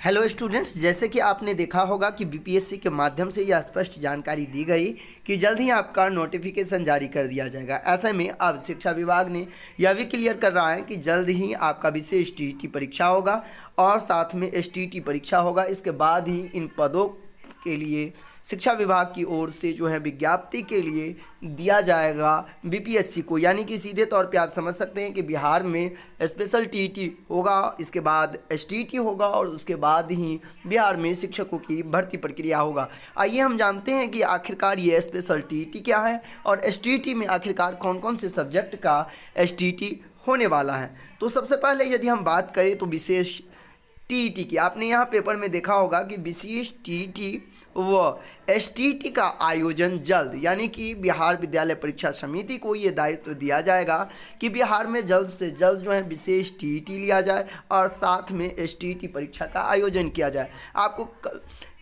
Hello students, जैसे कि आपने देखा होगा कि बीपीएससी के माध्यम से यह स्पष्ट जानकारी दी गई कि जल्द ही आपका नोटिफिकेशन जारी कर दिया जाएगा। ऐसे में अब शिक्षा विभाग ने यह भी क्लियर कर रहा है कि जल्द ही आपका विशेष टीईटी परीक्षा होगा और साथ में एसटीईटी परीक्षा होगा। इसके बाद ही इन पदों के लिए शिक्षा विभाग की ओर से जो है विज्ञप्ति के लिए दिया जाएगा बीपीएससी को, यानी कि सीधे तौर पे आप समझ सकते हैं कि बिहार में स्पेशल टीईटी होगा, इसके बाद एसटीईटी होगा और उसके बाद ही बिहार में शिक्षकों की भर्ती प्रक्रिया होगा। आइए हम जानते हैं कि आखिरकार ये स्पेशल टीईटी क्या है और एसटीईटी में आखिरकार कौन कौन से सब्जेक्ट का एसटीईटी होने वाला है। तो सबसे पहले यदि हम बात करें तो विशेष टीईटी की, आपने यहाँ पेपर में देखा होगा कि विशेष टीईटी व एसटीईटी का आयोजन जल्द, यानी कि बिहार विद्यालय परीक्षा समिति को ये दायित्व दिया जाएगा कि बिहार में जल्द से जल्द जो है विशेष टीईटी लिया जाए और साथ में एसटीईटी परीक्षा का आयोजन किया जाए। आपको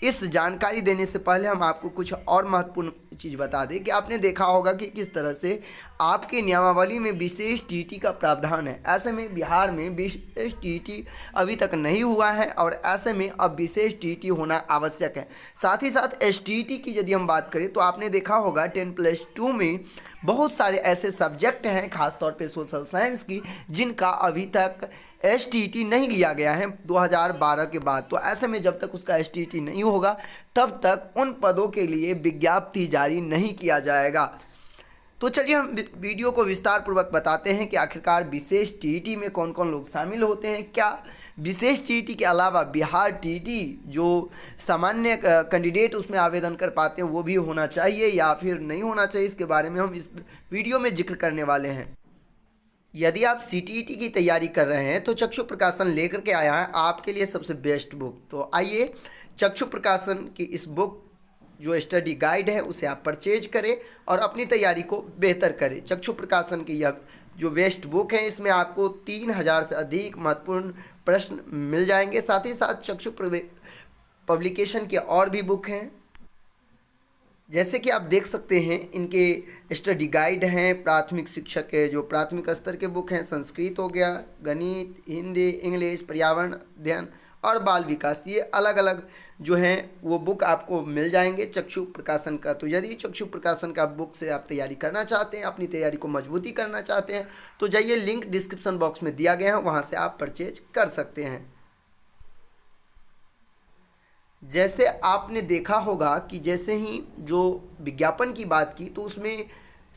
इस जानकारी देने से पहले हम आपको कुछ और महत्वपूर्ण चीज़ बता दें कि आपने देखा होगा कि किस तरह से आपके नियमावली में विशेष टीईटी का प्रावधान है। ऐसे में बिहार में विशेष टीईटी अभी तक नहीं हुआ है और ऐसे में अब विशेष टीईटी होना आवश्यक है। साथ ही साथ एसटीईटी की यदि हम बात करें तो आपने देखा होगा 10+2 में बहुत सारे ऐसे सब्जेक्ट हैं, खासतौर पे सोशल साइंस की, जिनका अभी तक एसटीईटी नहीं लिया गया है 2012 के बाद। तो ऐसे में जब तक उसका एसटीईटी नहीं होगा तब तक उन पदों के लिए विज्ञप्ति जारी नहीं किया जाएगा। तो चलिए हम वीडियो को विस्तार पूर्वक बताते हैं कि आखिरकार विशेष टीईटी में कौन कौन लोग शामिल होते हैं। क्या विशेष टीईटी के अलावा बिहार टीईटी जो सामान्य कैंडिडेट उसमें आवेदन कर पाते हैं वो भी होना चाहिए या फिर नहीं होना चाहिए, इसके बारे में हम इस वीडियो में जिक्र करने वाले हैं। यदि आप सीटीईटी की तैयारी कर रहे हैं तो चक्षु प्रकाशन लेकर के आया है आपके लिए सबसे बेस्ट बुक। तो आइए चक्षु प्रकाशन की इस बुक जो स्टडी गाइड है उसे आप परचेज करें और अपनी तैयारी को बेहतर करें। चक्षु प्रकाशन की यह जो बेस्ट बुक है इसमें आपको 3000 से अधिक महत्वपूर्ण प्रश्न मिल जाएंगे। साथ ही साथ चक्षु पब्लिकेशन के और भी बुक हैं, जैसे कि आप देख सकते हैं इनके स्टडी गाइड हैं। प्राथमिक शिक्षक के जो प्राथमिक स्तर के बुक हैं, संस्कृत हो गया, गणित, हिंदी, इंग्लिश, पर्यावरण अध्ययन और बाल विकास, ये अलग अलग जो हैं वो बुक आपको मिल जाएंगे चक्षु प्रकाशन का। तो यदि चक्षु प्रकाशन का बुक से आप तैयारी करना चाहते हैं, अपनी तैयारी को मजबूती करना चाहते हैं, तो जाइए, लिंक डिस्क्रिप्शन बॉक्स में दिया गया है, वहाँ से आप परचेज कर सकते हैं। जैसे आपने देखा होगा कि जैसे ही जो विज्ञापन की बात की तो उसमें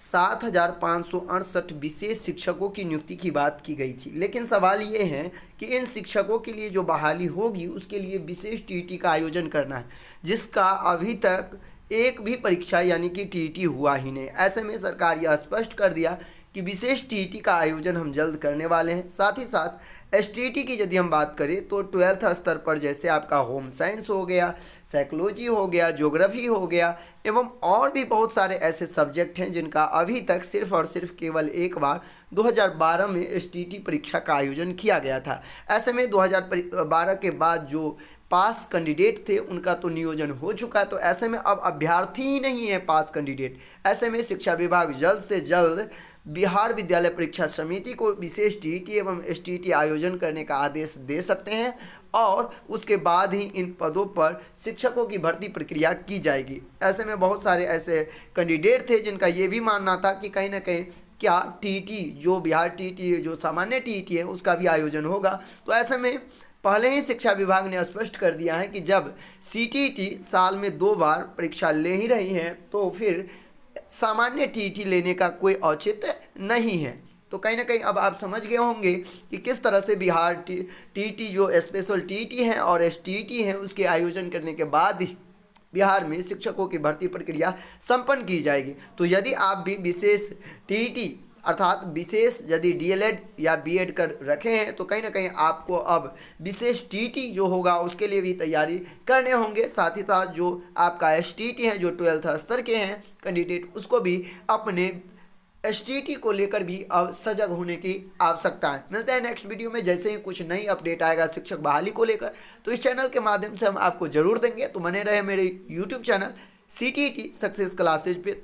7568 विशेष शिक्षकों की नियुक्ति की बात की गई थी, लेकिन सवाल ये है कि इन शिक्षकों के लिए जो बहाली होगी उसके लिए विशेष टीईटी का आयोजन करना है, जिसका अभी तक एक भी परीक्षा यानी कि टीईटी हुआ ही नहीं। ऐसे में सरकार यह स्पष्ट कर दिया कि विशेष टीईटी का आयोजन हम जल्द करने वाले हैं। साथ ही साथ एसटीईटी की यदि हम बात करें तो 12th स्तर पर जैसे आपका होम साइंस हो गया, साइकोलॉजी हो गया, ज्योग्राफी हो गया एवं और भी बहुत सारे ऐसे सब्जेक्ट हैं जिनका अभी तक सिर्फ और सिर्फ केवल एक बार 2012 में एसटीईटी परीक्षा का आयोजन किया गया था। ऐसे में 2012 के बाद जो पास कैंडिडेट थे उनका तो नियोजन हो चुका है, तो ऐसे में अब अभ्यर्थी ही नहीं है पास कैंडिडेट। ऐसे में शिक्षा विभाग जल्द से जल्द बिहार विद्यालय परीक्षा समिति को विशेष टीईटी एवं एसटीईटी आयोजन करने का आदेश दे सकते हैं और उसके बाद ही इन पदों पर शिक्षकों की भर्ती प्रक्रिया की जाएगी। ऐसे में बहुत सारे ऐसे कैंडिडेट थे जिनका ये भी मानना था कि कहीं ना कहीं क्या टीईटी जो बिहार टीईटी जो सामान्य टीईटी है उसका भी आयोजन होगा। तो ऐसे में पहले ही शिक्षा विभाग ने स्पष्ट कर दिया है कि जब सीटीईटी साल में 2 बार परीक्षा ले ही रही है तो फिर सामान्य टीईटी लेने का कोई औचित्य नहीं है। तो कहीं ना कहीं अब आप समझ गए होंगे कि किस तरह से बिहार टीईटी जो स्पेशल टीईटी है और एसटीईटी है उसके आयोजन करने के बाद बिहार में शिक्षकों की भर्ती प्रक्रिया संपन्न की जाएगी। तो यदि आप भी विशेष टीईटी अर्थात विशेष यदि डीएलएड या बीएड कर रखे हैं तो कहीं ना कहीं आपको अब विशेष टीईटी जो होगा उसके लिए भी तैयारी करने होंगे। साथ ही साथ जो आपका एसटीईटी है जो 12th स्तर के हैं कैंडिडेट, उसको भी अपने एसटीईटी को लेकर भी अब सजग होने की आवश्यकता है। मिलते हैं नेक्स्ट वीडियो में, जैसे ही कुछ नई अपडेट आएगा शिक्षक बहाली को लेकर तो इस चैनल के माध्यम से हम आपको जरूर देंगे। तो बने रहे मेरे YouTube channel CTET success classes पे।